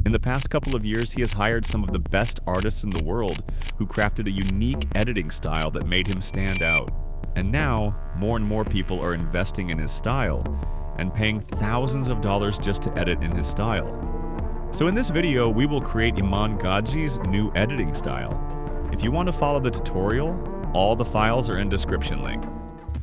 In the past couple of years, he has hired some of the best artists in the world who crafted a unique editing style that made him stand out. And now, more and more people are investing in his style and paying thousands of dollars just to edit in his style. So in this video, we will create Iman Gadzhi's new editing style. If you want to follow the tutorial, all the files are in description link.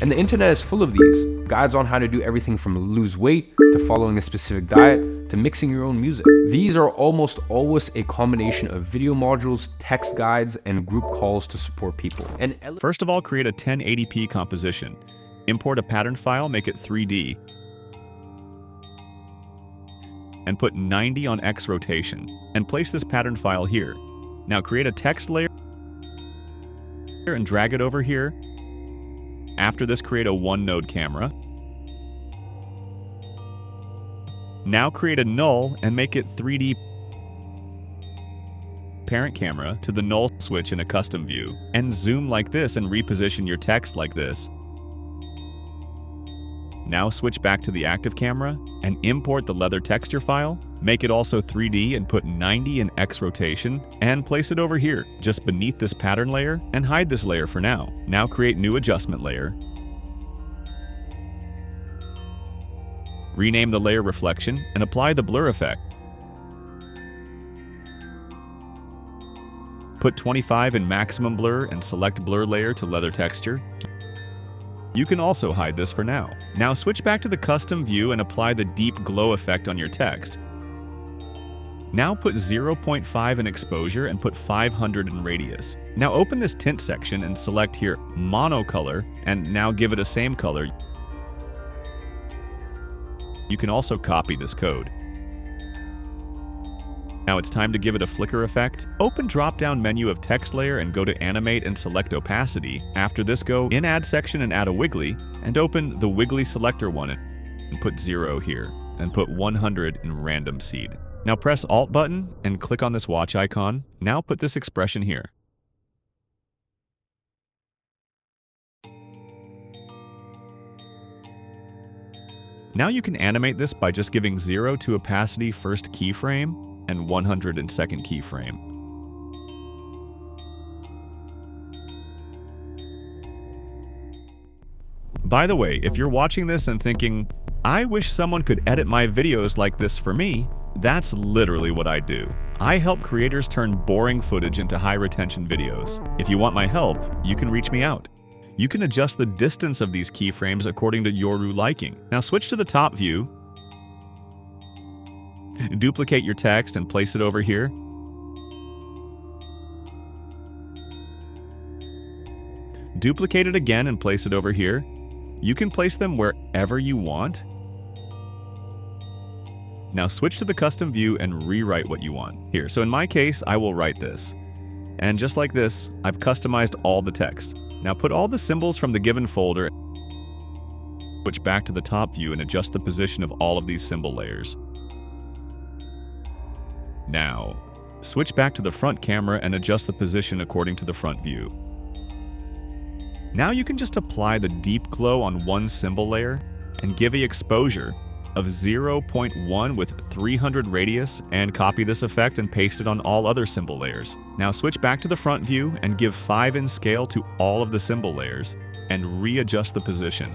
And the internet is full of these guides on how to do everything from lose weight to following a specific diet to mixing your own music. These are almost always a combination of video modules, text guides, and group calls to support people. And first of all, create a 1080p composition. Import a pattern file, make it 3D, and put 90 on X rotation, and place this pattern file here. Now create a text layer and drag it over here. After this, create a one-node camera. Now create a null and make it 3D parent camera to the null switch in a custom view, and zoom like this and reposition your text like this. Now switch back to the active camera and import the leather texture file, make it also 3D and put 90 in X rotation, and place it over here, just beneath this pattern layer, and hide this layer for now. Now create new adjustment layer. Rename the layer reflection and apply the blur effect. Put 25 in maximum blur and select blur layer to leather texture. You can also hide this for now. Now switch back to the custom view and apply the deep glow effect on your text. Now put 0.5 in exposure and put 500 in radius. Now open this tint section and select here monocolor, and now give it a same color. You can also copy this code. Now it's time to give it a flicker effect. Open drop-down menu of text layer and go to animate and select opacity. After this, go in add section and add a wiggly, and open the wiggly selector one and put 0 here, and put 100 in random seed. Now press Alt button and click on this watch icon. Now put this expression here. Now you can animate this by just giving 0 to opacity first keyframe and 100 in second keyframe. By the way, if you're watching this and thinking, I wish someone could edit my videos like this for me, that's literally what I do. I help creators turn boring footage into high-retention videos. If you want my help, you can reach me out. You can adjust the distance of these keyframes according to your liking. Now switch to the top view, duplicate your text and place it over here. Duplicate it again and place it over here. You can place them wherever you want. Now switch to the custom view and rewrite what you want. Here, so in my case, I will write this. And just like this, I've customized all the text. Now put all the symbols from the given folder, switch back to the top view and adjust the position of all of these symbol layers. Now, switch back to the front camera and adjust the position according to the front view. Now you can just apply the deep glow on one symbol layer and give an exposure of 0.1 with 300 radius, and copy this effect and paste it on all other symbol layers. Now switch back to the front view and give 5 in scale to all of the symbol layers and readjust the position.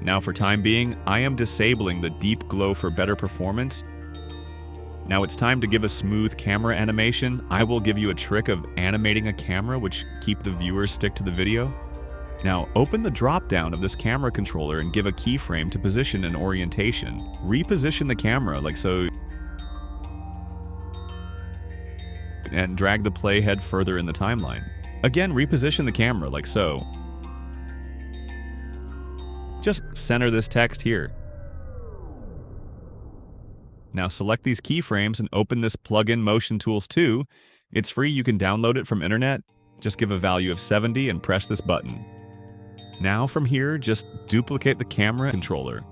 Now for time being, I am disabling the deep glow for better performance. Now it's time to give a smooth camera animation. I will give you a trick of animating a camera which keep the viewers stick to the video. Now open the drop-down of this camera controller and give a keyframe to position and orientation. Reposition the camera like so, and drag the playhead further in the timeline. Again, reposition the camera like so. Just center this text here. Now select these keyframes and open this plugin Motion Tools 2. It's free, you can download it from internet. Just give a value of 70 and press this button. Now from here, just duplicate the camera controller.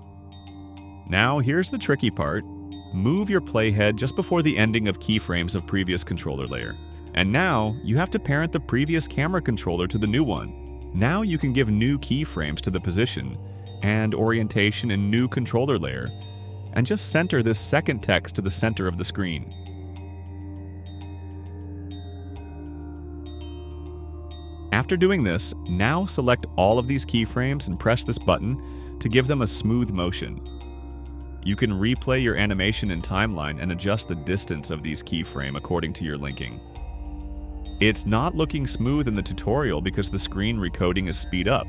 Now here's the tricky part. Move your playhead just before the ending of keyframes of previous controller layer. And now you have to parent the previous camera controller to the new one. Now you can give new keyframes to the position and orientation in new controller layer. and just center this second text to the center of the screen. After doing this, now select all of these keyframes and press this button to give them a smooth motion. You can replay your animation in timeline and adjust the distance of these keyframes according to your linking. It's not looking smooth in the tutorial because the screen recoding is speed up.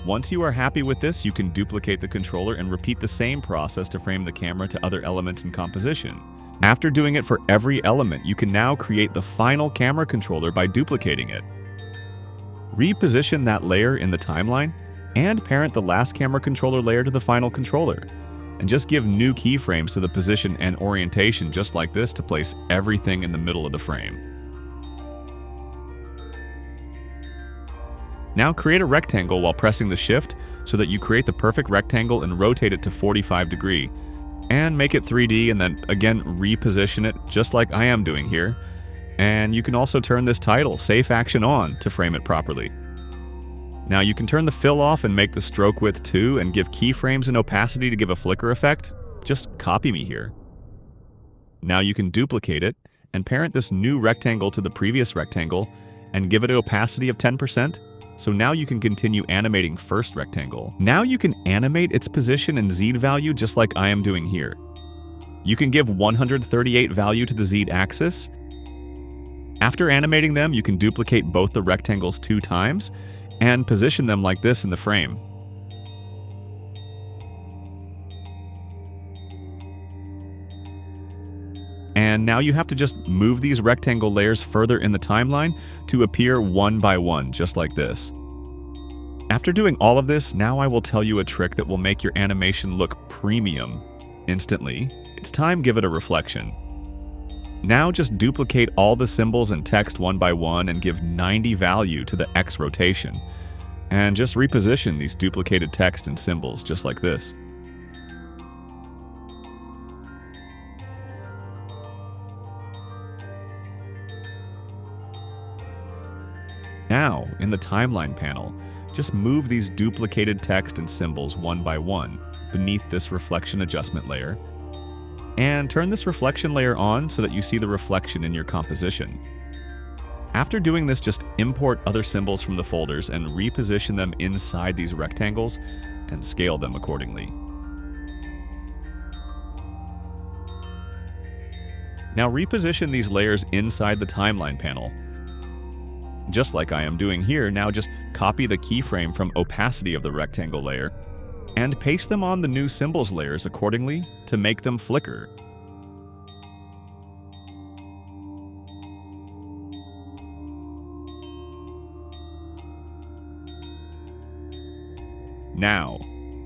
Once you are happy with this, you can duplicate the controller and repeat the same process to frame the camera to other elements in composition. After doing it for every element, you can now create the final camera controller by duplicating it. Reposition that layer in the timeline and parent the last camera controller layer to the final controller. And just give new keyframes to the position and orientation just like this to place everything in the middle of the frame. Now create a rectangle while pressing the shift so that you create the perfect rectangle and rotate it to 45 degrees. And make it 3D and then again reposition it just like I am doing here. And you can also turn this title, Safe Action, on to frame it properly. Now you can turn the fill off and make the stroke width 2 and give keyframes and opacity to give a flicker effect. Just copy me here. Now you can duplicate it and parent this new rectangle to the previous rectangle and give it an opacity of 10%. So now you can continue animating first rectangle. Now you can animate its position and Z value just like I am doing here. You can give 138 value to the Z axis. After animating them, you can duplicate both the rectangles 2 times and position them like this in the frame. And now you have to just move these rectangle layers further in the timeline to appear one by one, just like this. After doing all of this, now I will tell you a trick that will make your animation look premium instantly. It's time to give it a reflection. Now just duplicate all the symbols and text one by one and give 90 value to the X rotation. And just reposition these duplicated text and symbols just like this. Now, in the timeline panel, just move these duplicated text and symbols one by one beneath this reflection adjustment layer, and turn this reflection layer on so that you see the reflection in your composition. After doing this, just import other symbols from the folders and reposition them inside these rectangles and scale them accordingly. Now reposition these layers inside the timeline panel. Just like I am doing here, now just copy the keyframe from opacity of the rectangle layer and paste them on the new symbols layers accordingly to make them flicker. Now,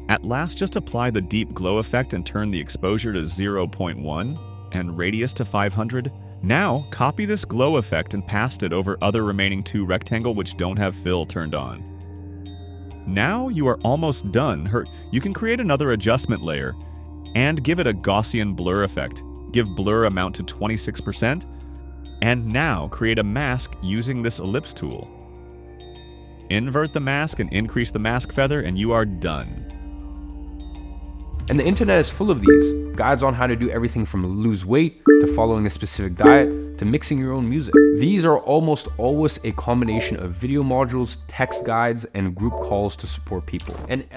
at last just apply the deep glow effect and turn the exposure to 0.1 and radius to 500. Now, copy this glow effect and paste it over other remaining 2 rectangles which don't have fill turned on. Now you are almost done. You can create another adjustment layer and give it a Gaussian blur effect. Give blur amount to 26%, and now create a mask using this ellipse tool. Invert the mask and increase the mask feather and you are done. And the internet is full of these guides on how to do everything from lose weight to following a specific diet to mixing your own music. These are almost always a combination of video modules, text guides, and group calls to support people. And